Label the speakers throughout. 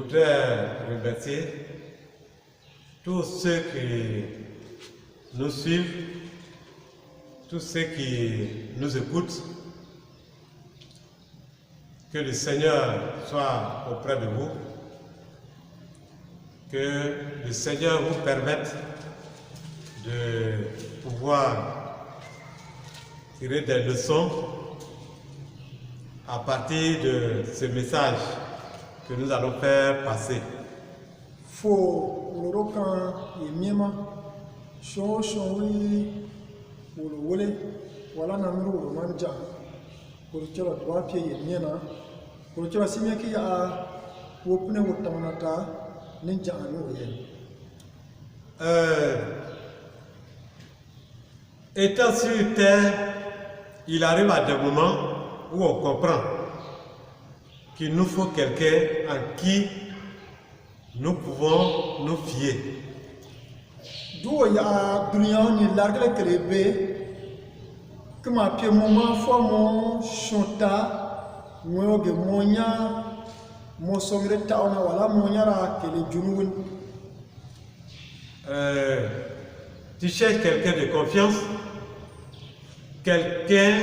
Speaker 1: voudrais remercier tous ceux qui nous suivent, tous ceux qui nous écoutent. Que le Seigneur soit auprès de vous, que le Seigneur vous permette de pouvoir tirer des leçons à partir de ce message que nous allons faire passer.
Speaker 2: Faut l'orokan et miema show oui ou le wala na miro manja pour que la doit pied et miena pour que la simia qui a opune wotamanata ninja anu
Speaker 1: Étant sur terre, il arrive à des moments où on comprend qu'il nous faut quelqu'un en qui nous pouvons nous fier.
Speaker 2: D'où il y a ni largue crébé, comme à pied moment fois mon chanta, mon monia, mon sommet taona, voilà moniara que les junouin.
Speaker 1: Tu cherches quelqu'un de confiance, quelqu'un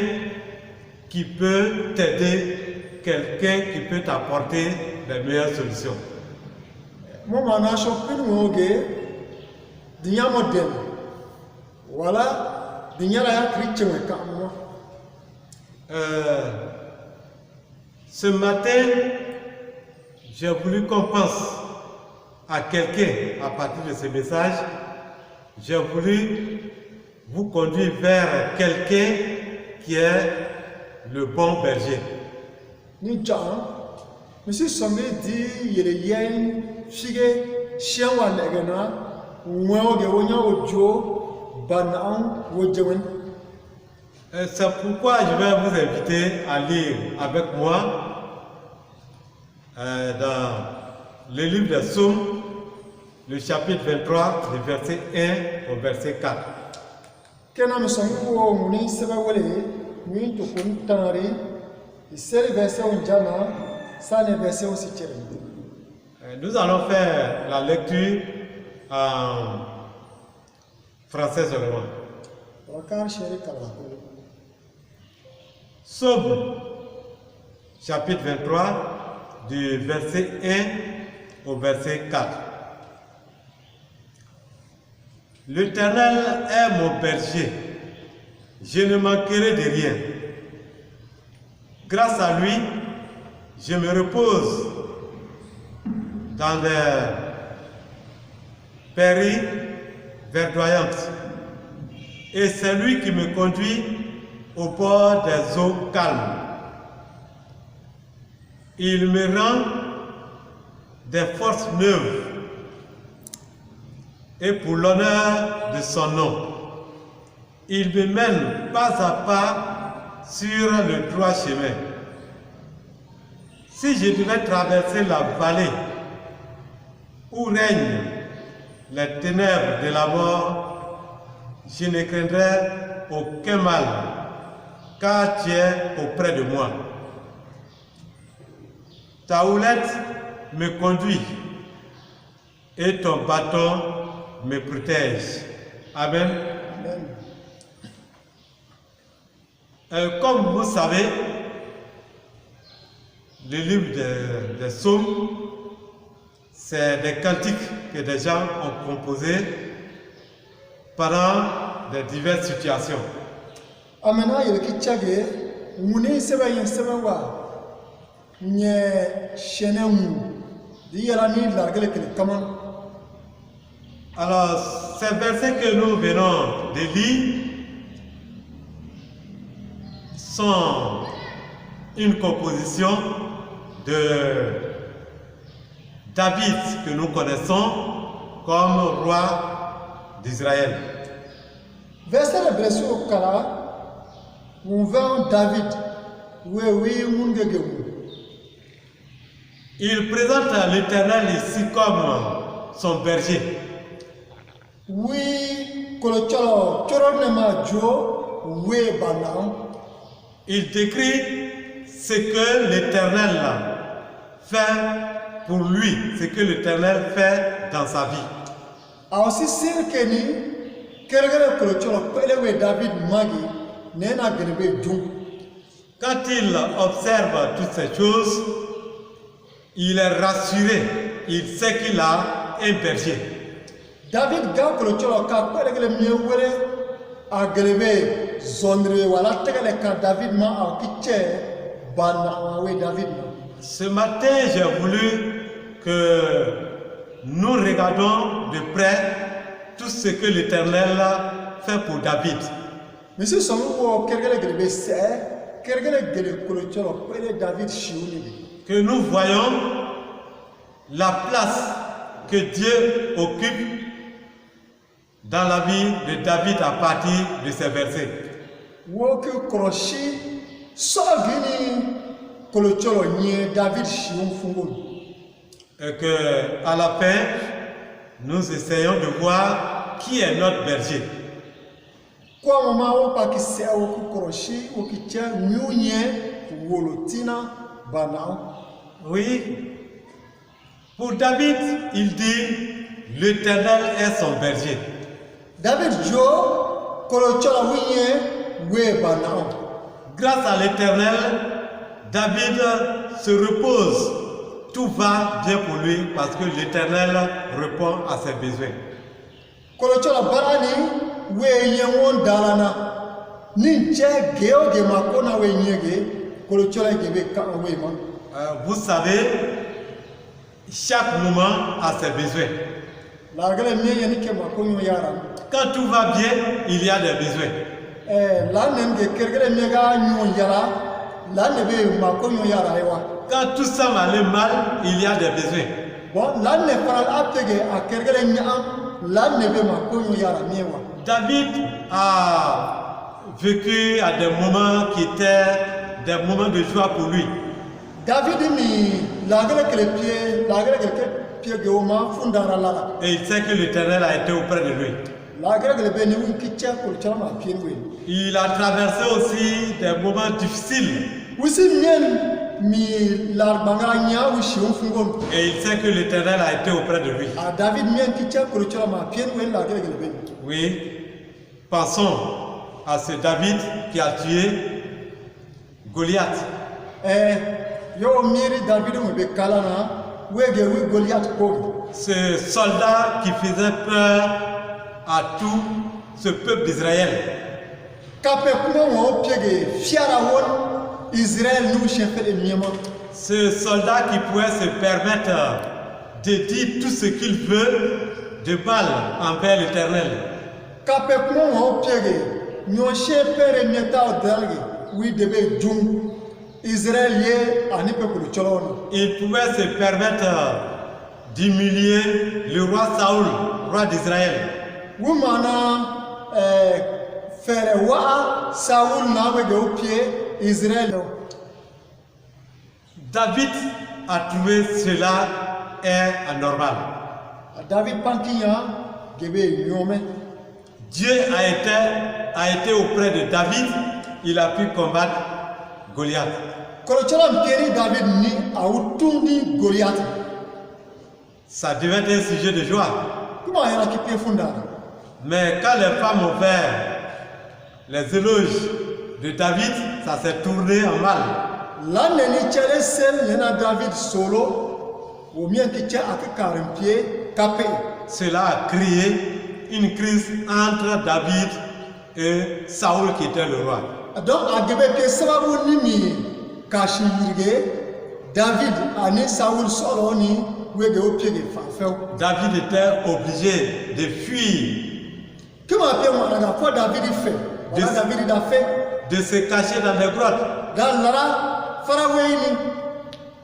Speaker 1: qui peut t'aider, quelqu'un qui peut t'apporter les meilleures solutions.
Speaker 2: Moi, je suis un peu de modèle. Voilà, je suis un chrétien.
Speaker 1: Ce matin, j'ai voulu qu'on pense à quelqu'un à partir de ce message. J'ai voulu vous conduire vers quelqu'un qui est le bon berger.
Speaker 2: Monsieur Sommet dit il y a une fille chien ou alégana ou
Speaker 1: c'est pourquoi je vais vous inviter à lire avec moi dans le livre des Psaumes, le chapitre 23, du verset 1 au verset 4. Nous allons faire la lecture en français seulement. Psaume, chapitre 23, du verset 1 au verset 4. L'Éternel est mon berger, je ne manquerai de rien. Grâce à lui, je me repose dans des prairies verdoyantes. Et c'est lui qui me conduit au bord des eaux calmes. Il me rend des forces neuves. Et pour l'honneur de son nom, il me mène pas à pas sur le droit chemin. Si je devais traverser la vallée où règnent les ténèbres de la mort, je ne craindrai aucun mal, car tu es auprès de moi. Ta houlette me conduit et ton bâton me protège. Amen. Comme vous savez, le livre des Psaumes, c'est des cantiques que des gens ont composés pendant des diverses situations. Alors, ces versets que nous venons de lire sont une composition de David que nous connaissons comme roi d'Israël.
Speaker 2: Verset de blessure au Kala, on voit David.
Speaker 1: Il présente l'Éternel ici comme son berger.
Speaker 2: Oui,
Speaker 1: il décrit ce que l'Éternel fait pour lui ce que l'Éternel fait dans sa vie.
Speaker 2: aussi sir keni kergere kolotoro pelewe David magi nena gerbe jung.
Speaker 1: Quand il observe toutes ces choses, il est rassuré. Il sait qu'il a un berger.
Speaker 2: David ga kolotoro ka pelegele miewere a gerbe zondre wala tegele ka David ma a kiche bana we David ma.
Speaker 1: Ce matin, j'ai voulu que nous regardons de près tout ce que l'Éternel fait pour David.
Speaker 2: Monsieur Samuel kergele gerbe se kergele gele kolotoro pele David shiuni.
Speaker 1: Que nous voyons la place que Dieu occupe dans la vie de David à partir de ces versets.
Speaker 2: Woke kroshi sogini kolotoro nye David shiun fungun.
Speaker 1: Et que à la fin, nous essayons de voir qui est notre berger.
Speaker 2: Kwa mama wo pakise wo kroshi wo kiche nyunye wolotina banao.
Speaker 1: Oui, pour David, il dit, l'Éternel est son berger.
Speaker 2: David jo kolotoro winye we banao.
Speaker 1: Grâce à l'Éternel, David se repose. Tout va bien pour lui parce que l'Éternel répond à ses besoins.
Speaker 2: Kolotoro barani we yewon dalana. Ninche geo ge makona we nyege kolotoro gebe ka we ma.
Speaker 1: Vous savez, chaque moment a ses besoins. Quand tout va bien, il y a des besoins. Quand tout semble aller mal, il y a des besoins. David a vécu à des moments qui étaient des moments de joie pour lui.
Speaker 2: David
Speaker 1: et il sait que l'Éternel a été auprès de lui. Il a traversé aussi des moments difficiles. Et il sait que l'Éternel a été auprès de lui. Oui, pensons à ce David qui a tué Goliath. Ce soldat qui faisait peur à tout ce peuple d'Israël. Ce soldat qui pouvait se permettre de dire tout ce qu'il veut de mal envers l'Éternel. Il pouvait se permettre d'humilier le roi Saoul, roi d'Israël. David a trouvé cela est anormal. Dieu a été auprès de David, il a pu combattre Goliath. Ça devait être un sujet de joie. Mais quand les femmes ont fait les éloges de David, ça s'est tourné en mal. Cela a créé une crise entre David et Saoul qui était le roi. David était obligé de fuir, de se cacher dans les grottes.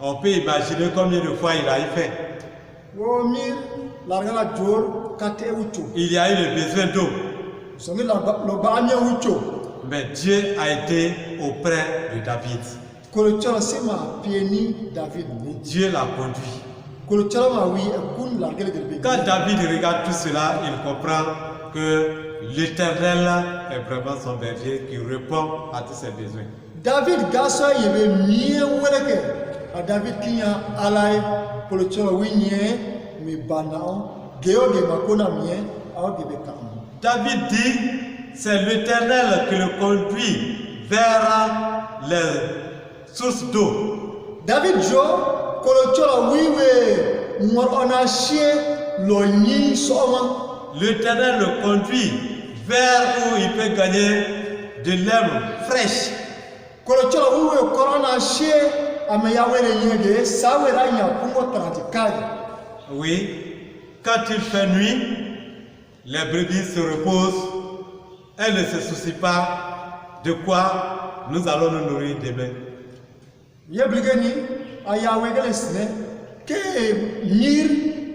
Speaker 1: On peut imaginer combien de fois il a fait. Il y a eu le besoin d'eau. Mais Dieu a été auprès de David. Dieu l'a conduit. Quand David regarde tout cela, il comprend que l'Éternel est vraiment son berger qui répond à tous ses besoins.
Speaker 2: David a David kinya alai polo chola winye mi banao geo ge makona mien au ge bekam.
Speaker 1: David dit, c'est l'Éternel qui le conduit vers les sources d'eau.
Speaker 2: David jo polo chola wiwe ngor ona chie lo nyi soma.
Speaker 1: L'Éternel le conduit vers où il peut gagner de l'herbe fraîche.
Speaker 2: Polo chola wiwe korona chie ame yawere nyege sawera nya pungo trantikali.
Speaker 1: Oui, quand il fait nuit, les brebis se reposent, elles ne se soucient pas de quoi nous allons nous nourrir demain.
Speaker 2: Yebligeni ayawegele sne ke mir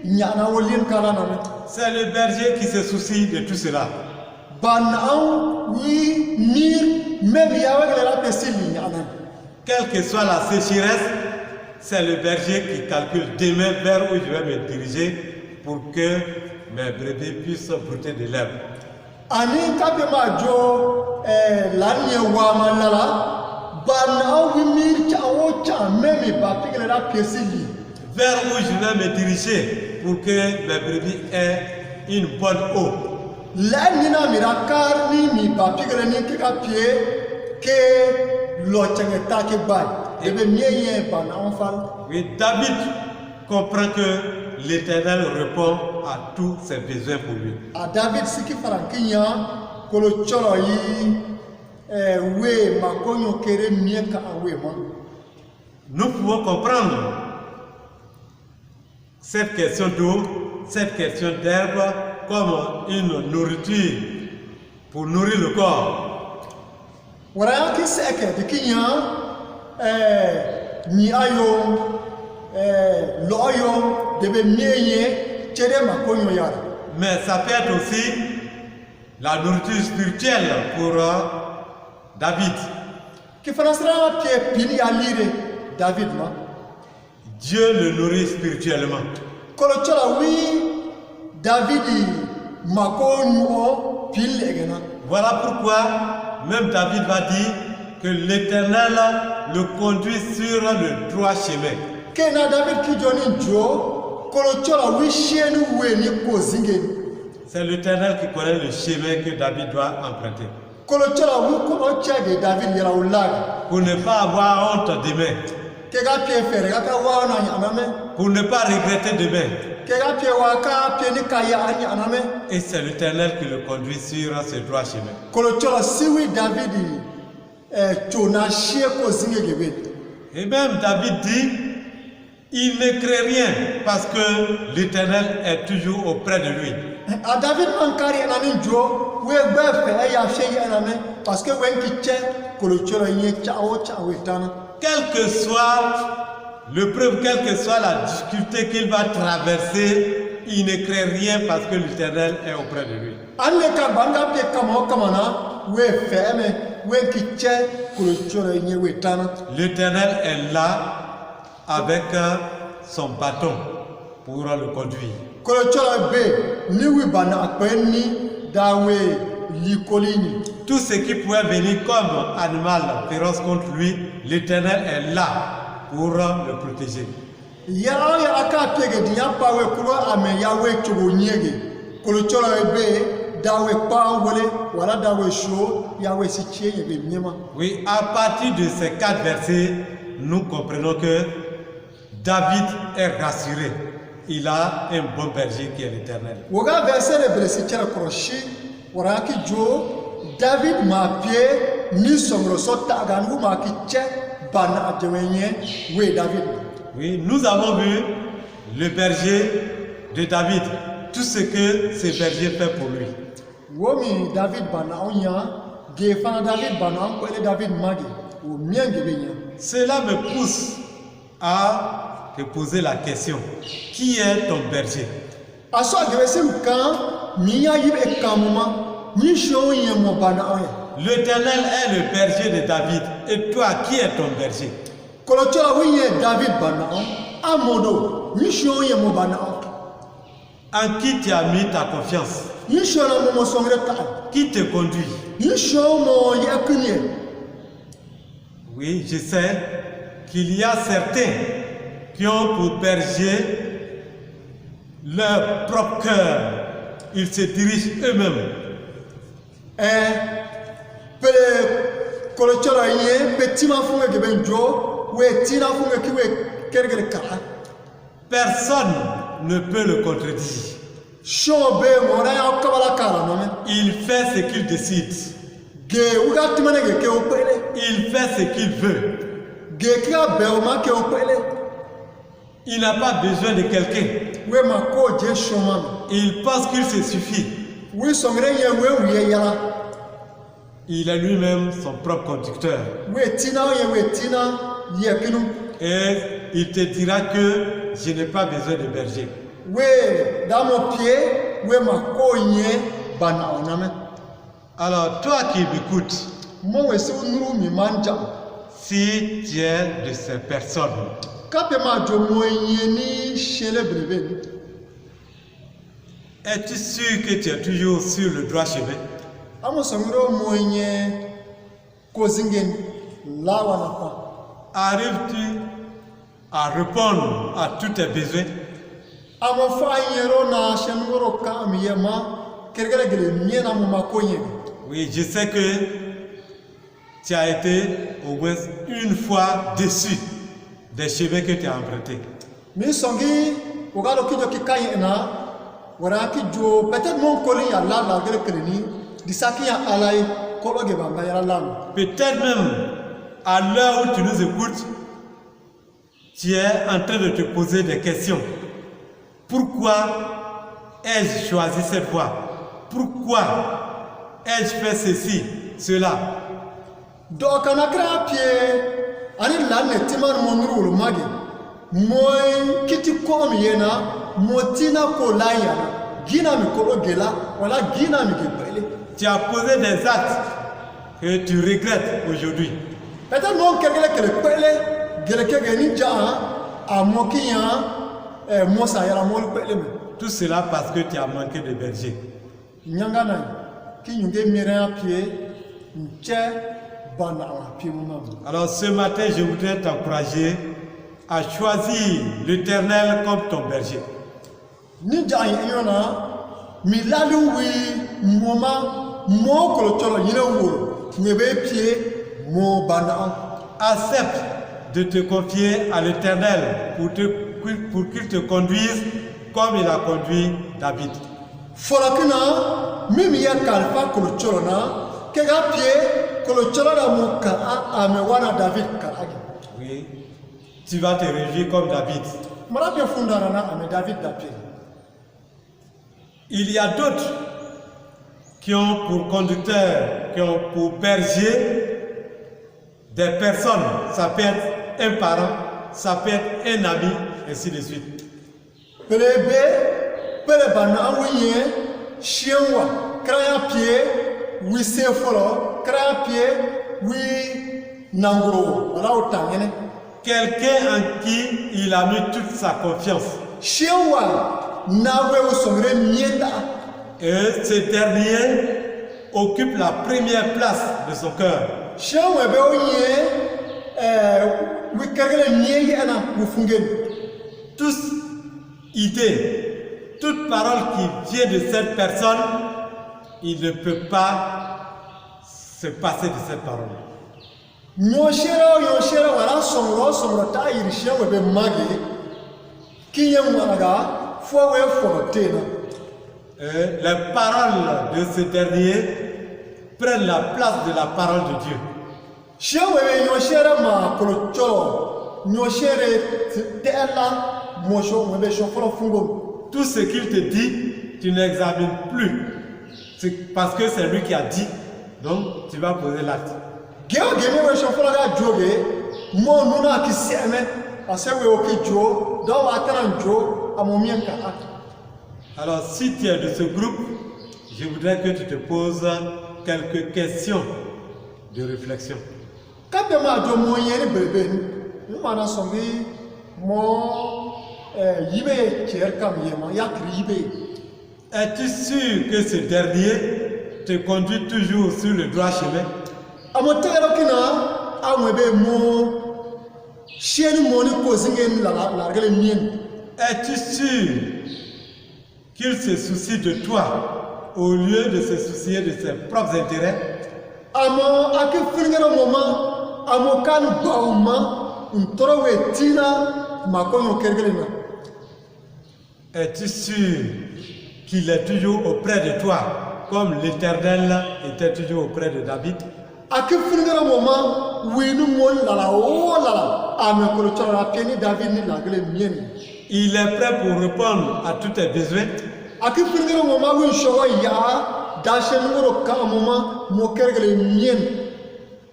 Speaker 2: nyana wolin kalana.
Speaker 1: C'est le berger qui se soucie de tout cela.
Speaker 2: Banao wi mir même yawegele la pesili nyana.
Speaker 1: Quelle que soit la sécheresse, c'est le berger qui calcule demain vers où je vais me diriger pour que mes brebis puissent brouter de l'herbe.
Speaker 2: Ani kapema jo lanye wama lala banao wi mir chawo cha même ba pigele la pesili.
Speaker 1: Vers où je vais me diriger pour que mes brebis aient une bonne eau.
Speaker 2: La nina mirakar ni mi ba pigele ni ke kapie ke lo changeta ke bai. Ebe mieye banao fal.
Speaker 1: Oui, David comprend que l'Éternel répond à tous ses besoins pour lui.
Speaker 2: A David siki farankinya kolo cholo yi we makonyo kere mieka awe ma.
Speaker 1: Nous pouvons comprendre cette question d'eau, cette question d'herbe comme une nourriture pour nourrir le corps.
Speaker 2: Wara ki seke dikinya ni ayo loyo debe mieye chere makonyo yara.
Speaker 1: Mais ça peut être aussi la nourriture spirituelle pour David.
Speaker 2: Ki fanasra pie pini alire David ma.
Speaker 1: Dieu le nourrit spirituellement.
Speaker 2: Kolo chola wi David makonyo pile egena.
Speaker 1: Voilà pourquoi même David va dire que l'Éternel le conduit sur le droit chemin.
Speaker 2: Kena David ki joni jo kolo chola wi shenu we ni ko zingeni.
Speaker 1: C'est l'Éternel qui connaît le chemin que David doit emprunter.
Speaker 2: Kolo chola wi ko chage David yara ulaga.
Speaker 1: Pour ne pas avoir honte demain.
Speaker 2: Kega pie fere ka wa na nyamame.
Speaker 1: Pour ne pas regretter demain.
Speaker 2: Kega pie wa ka pie ni kaya ani aname.
Speaker 1: Et c'est l'Éternel qui le conduit sur ce droit chemin.
Speaker 2: Kolo chola siwi David chona shie ko zingegebe.
Speaker 1: Et même David dit, il ne crée rien parce que l'Éternel est toujours auprès de lui.
Speaker 2: A David mankari anani jo we gbe fe ya shey aname parce que wen ki che kolo chola yin chawo tana.
Speaker 1: Quelle que soit l'épreuve, quelle que soit la difficulté qu'il va traverser, il ne crée rien parce que l'Éternel est auprès de lui.
Speaker 2: Anne ka banga pe kamana we fe me wen ki che kolo chola yin we tana.
Speaker 1: L'Éternel est là avec son bâton pour le conduire.
Speaker 2: Kolo chola be ni wi bana akweni dawe likolini.
Speaker 1: Tout ce qui pouvait venir comme animal féroce contre lui, l'Éternel est là pour le protéger.
Speaker 2: Yara ya aka pege di ya pawe kulo ame yawe chogo nyege. Kolo chola be dawe pa wole wala dawe sho yawe si chie yebe nyema.
Speaker 1: Oui, à partir de ces 4 versets, nous comprenons que David est rassuré. Il a un bon berger qui est l'Éternel.
Speaker 2: Woga verset le blessé tira kroshi wara ki jo David ma pie ni songro sota gangu ma ki che bana adwenye we David.
Speaker 1: Oui, nous avons vu le berger de David, tout ce que ce berger fait pour lui.
Speaker 2: Womi David bana onya gefana David bana ko ele David magi o mienge benya.
Speaker 1: Cela me pousse à te poser la question, qui est ton berger?
Speaker 2: Aso agewese mkan miya yibe kamuma ni sho yemo bana onya.
Speaker 1: L'Éternel est le berger de David. Et toi, qui est ton berger?
Speaker 2: Kolo chola wiye David bana amodo ni sho yemo bana.
Speaker 1: En qui tu as mis ta confiance?
Speaker 2: Ni sho na mo songre ta.
Speaker 1: Qui te conduit?
Speaker 2: Ni sho mo yakunye.
Speaker 1: Oui, je sais qu'il y a certains qui ont pour berger leur propre cœur. Ils se dirigent eux-mêmes. Personne ne peut le contredire. Il fait ce qu'il décide. Il fait ce qu'il veut. Il n'a pas besoin de quelqu'un. Il pense qu'il se suffit. Il est lui-même son propre conducteur. Et il te dira que je n'ai pas besoin de berger. Alors toi qui m'écoutes, si tu es de ces personnes, es-tu sûr que tu es toujours sur le droit chemin? Arrives-tu à répondre à tous tes besoins? Oui, je sais que tu as été au moins une fois déçu des chemins que tu as empruntés. Peut-être même à l'heure où tu nous écoutes, tu es en train de te poser des questions. Pourquoi ai-je choisi cette voie? Pourquoi ai-je fait ceci, cela? Tu as posé des actes que tu regrettes aujourd'hui. Tout cela parce que tu as manqué de berger. Alors ce matin, je voudrais t'encourager à choisir l'Éternel comme ton berger. Accepte de te confier à l'Éternel pour qu'il te conduise comme il a conduit David. Oui, tu vas te réjouir comme David. Il y a d'autres qui ont pour conducteur, qui ont pour berger des personnes. Ça peut être un parent, ça peut être un ami, ainsi de suite. Quelqu'un en qui il a mis toute sa confiance. Et ce dernier occupe la première place de son cœur. Toute idée, toute parole qui vient de cette personne, il ne peut pas se passer de cette parole. Les paroles de ce dernier prennent la place de la parole de Dieu. Tout ce qu'il te dit, tu n'examines plus. C'est parce que c'est lui qui a dit, donc tu vas poser l'acte. Alors si tu es de ce groupe, je voudrais que tu te poses quelques questions de réflexion. Es-tu sûr que ce dernier te conduit toujours sur le droit chemin?
Speaker 2: Chien moni posingen la gale mien.
Speaker 1: Es-tu sûr qu'il se soucie de toi au lieu de se soucier de ses propres intérêts?
Speaker 2: Amo ake fingera moma amo kan bauma untorowe tina makonyo kergelena.
Speaker 1: Es-tu sûr qu'il est toujours auprès de toi comme l'Éternel était toujours auprès de David?
Speaker 2: Ake fingera moma winu mon lala o lala ame kolo chora pieni David ni la gale mien.
Speaker 1: Il est prêt pour répondre à tous tes besoins.
Speaker 2: Ake fingera moma win showa ya dache numéro 4 moment mo kergele mien.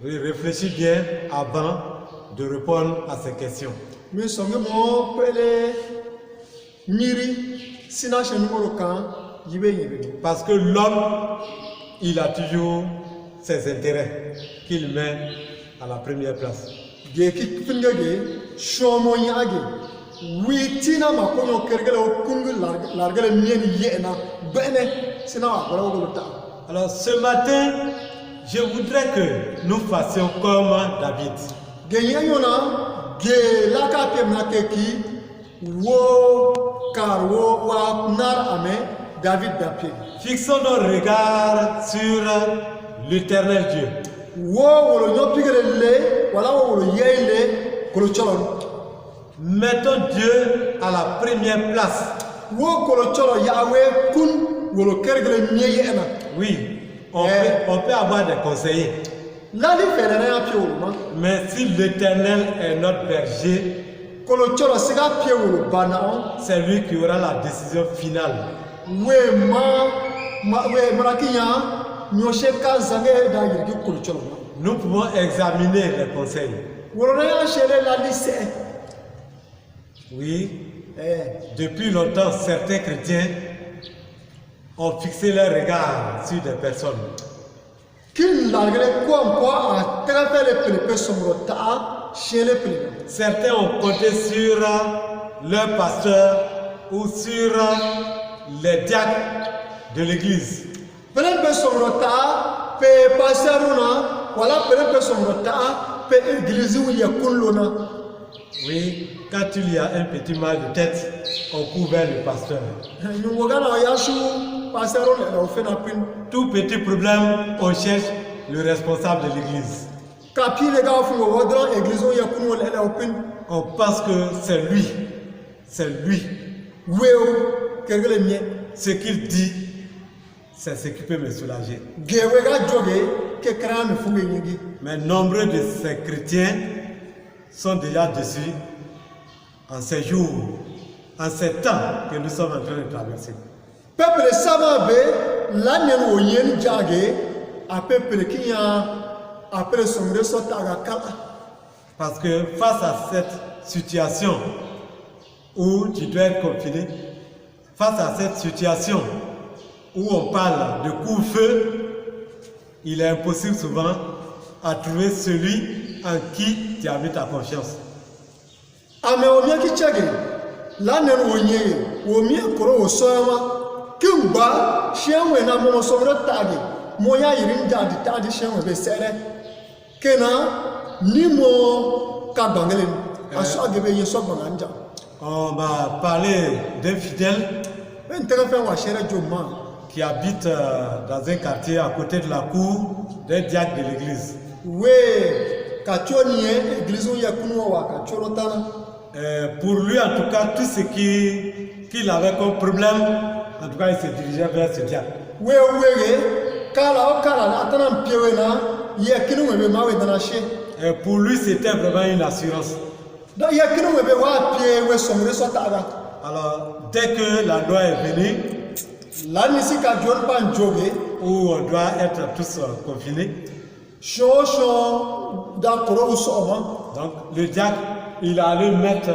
Speaker 1: Oui, réfléchis bien avant de répondre à ces questions.
Speaker 2: Mais songe mo pele miri sinache numéro 4 yibe.
Speaker 1: Parce que l'homme, il a toujours ses intérêts qu'il met à la première place.
Speaker 2: Geki fingage shomo yage witina makonyo kergele o kungu largele mien yena bene sina wala wala.
Speaker 1: Alors ce matin, je voudrais que nous fassions comme David.
Speaker 2: Genyona ge laka pemna keki wo karwo wa nar ame David dapie.
Speaker 1: Fixons nos regards sur l'Éternel Dieu.
Speaker 2: Wo wolo nyopigere le wala wolo yeile kolo cholon.
Speaker 1: Mettons Dieu à la première place.
Speaker 2: Wo kolo cholo Yahweh kun wolo kergele mieye ena.
Speaker 1: Oui, on peut avoir des conseillers.
Speaker 2: Là li fere na pie wolo ma.
Speaker 1: Mais si l'Éternel est notre berger,
Speaker 2: Kolo cholo siga pie wolo bana
Speaker 1: c'est lui qui aura la décision finale.
Speaker 2: we marakinya nyoshe kanzange da yirgi kolo cholo.
Speaker 1: Nous pouvons examiner les conseils.
Speaker 2: Wolo na ya shele la lise.
Speaker 1: Oui, depuis longtemps, certains chrétiens ont fixé leur regard sur des personnes. Certains ont compté sur leur pasteur ou sur les diacres de l'église. Oui, quand il y a un petit mal de tête, on court vers le pasteur. Tout petit problème, on cherche le responsable de l'église. On pense que c'est lui. C'est lui. Ce qu'il dit, c'est ce qui peut me soulager. Mais nombreux de ces chrétiens sont déjà dessus en ces jours, en ces temps que nous sommes en train de traverser.
Speaker 2: Peuple Samabe, l'année où il y a une jagé, à peuple qui a appelé son ressort à Kala.
Speaker 1: Parce que face à cette situation où tu dois être confiné, face à cette situation où on parle de couvre-feu, il est impossible souvent à trouver celui en qui tu as mis ta confiance.
Speaker 2: Ame omia kichage, l'année où il y a omia koro osoama. Kimba, chien na mo somro tagi, moya irin jadi tadi chien be sere. Kena ni mo kabangelen, aso agebe yeso banganja.
Speaker 1: On va parler d'un fidèle qui habite dans un quartier à côté de la cour d'un diacre de l'église. Pour lui, en tout cas, tout ce qu'il avait comme problème, en tout cas, il se dirigeait vers ce diacre. Pour lui, c'était vraiment une assurance. Alors, dès que la loi est venue, où on doit être tous confinés, donc le diacre, il a allé mettre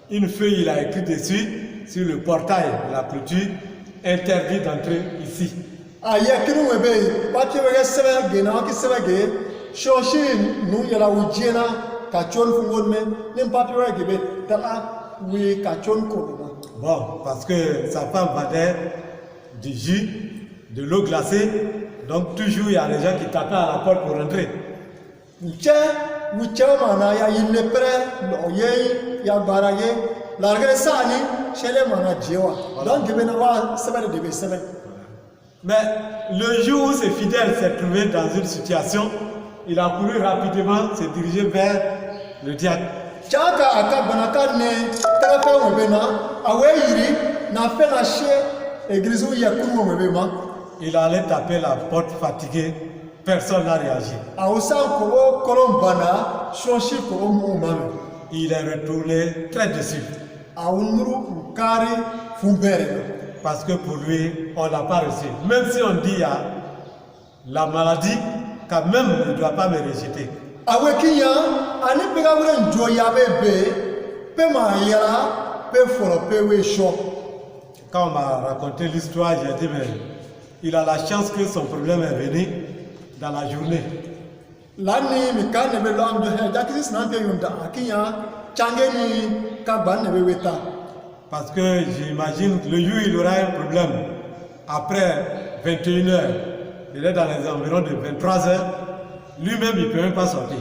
Speaker 1: une feuille, il a écrit dessus, sur le portail de la clôture, interdit d'entrer ici. Bon, parce que sa femme vendait du jus, de l'eau glacée, donc toujours il y a des gens qui tapent à la porte pour rentrer.
Speaker 2: wuchama ya illepre loye ya baraye largre sani chele mana jewa donc bena wa semaine de semaine.
Speaker 1: Mais le jour où ce fidèle s'est trouvé dans une situation, il a couru rapidement se diriger vers le diacre.
Speaker 2: Chaka akabanaka ne tefe webena awe yiri na fe na she église où il y a couru webema.
Speaker 1: Il allait taper la porte fatigué, personne n'a réagi. Il est retourné très déçu. Parce que pour lui, on ne l'a pas reçu. Même si on dit il y a la maladie, quand même, il ne doit pas me rejeter. Quand on m'a raconté l'histoire, j'ai dit, mais il a la chance que son problème est venu dans la journée. Parce que j'imagine que le jour il aura un problème, après 21h, il est dans les environs de 23h, lui-même il ne peut même pas sortir.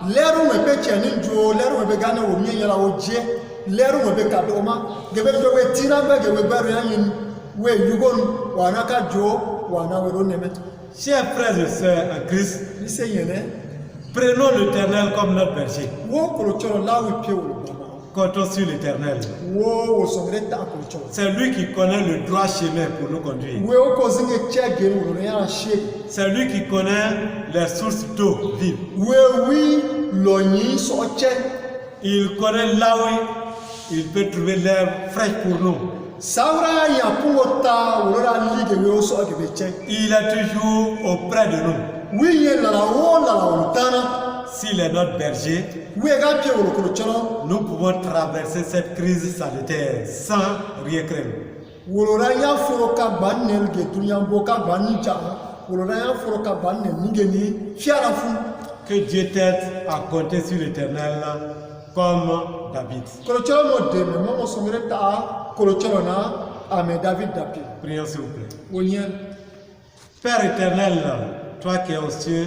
Speaker 2: Leru mebe cheni jo leru mebe gane wo mi yela wo je leru mebe kadoma gebe jo we tina be gebe baru yin we yugon wana ka jo wana we ro neme.
Speaker 1: Chers frères et sœurs en Christ, prenons l'Éternel comme notre berger.
Speaker 2: Wo ko choro la we pie wo.
Speaker 1: Comptons sur l'Éternel.
Speaker 2: Wo songre ta ko choro.
Speaker 1: C'est lui qui connaît le droit chemin pour nous conduire.
Speaker 2: Wo ko zinge chege wo ya she.
Speaker 1: C'est lui qui connaît les sources d'eau vive. Il connaît là où il peut trouver l'air frais pour nous. Il est toujours auprès de nous. S'il est notre berger, nous pouvons traverser cette crise sanitaire sans rien craindre. Que Dieu t'aide à compter sur l'Éternel comme David. Prions s'il vous plaît. Père éternel, toi qui es aux cieux,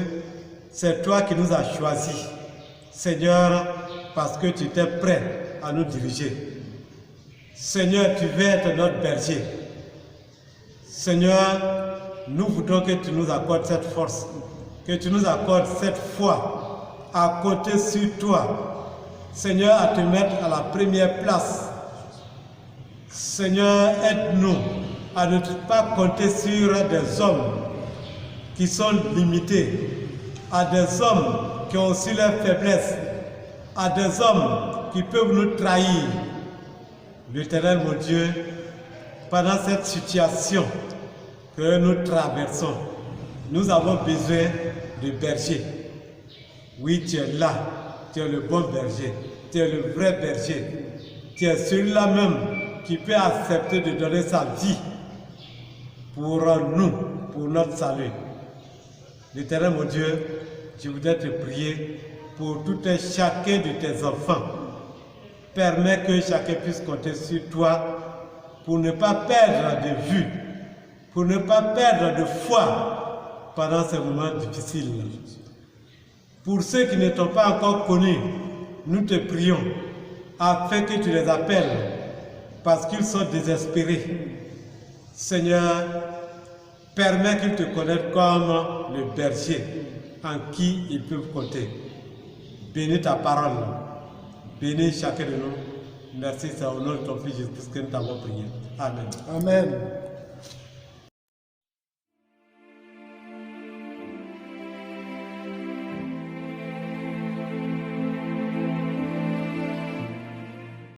Speaker 1: c'est toi qui nous as choisis. Seigneur, parce que tu t'es prêt à nous diriger. Seigneur, tu veux être notre berger. Seigneur, nous voudrons que tu nous accordes cette force, que tu nous accordes cette foi à compter sur toi. Seigneur, à te mettre à la première place. Seigneur, aide-nous à ne pas compter sur des hommes qui sont limités, à des hommes qui ont aussi leurs faiblesses, à des hommes qui peuvent nous trahir. L'Éternel, mon Dieu, pendant cette situation que nous traversons, nous avons besoin de berger. Oui, tu es là, tu es le bon berger, tu es le vrai berger. Tu es celui-là même qui peut accepter de donner sa vie pour nous, pour notre salut. L'Éternel, mon Dieu, je voudrais te prier pour tout et chacun de tes enfants. Permets que chacun puisse compter sur toi pour ne pas perdre de vue, pour ne pas perdre de foi pendant ces moments difficiles. Pour ceux qui ne t'ont pas encore connu, nous te prions afin que tu les appelles parce qu'ils sont désespérés. Seigneur, permets qu'ils te connaissent comme le berger en qui ils peuvent compter. Bénis ta parole. Bénis chacun de nous. Merci, c'est au nom de ton Fils Jésus-Christ que nous t'avons prié. Amen.
Speaker 2: Amen.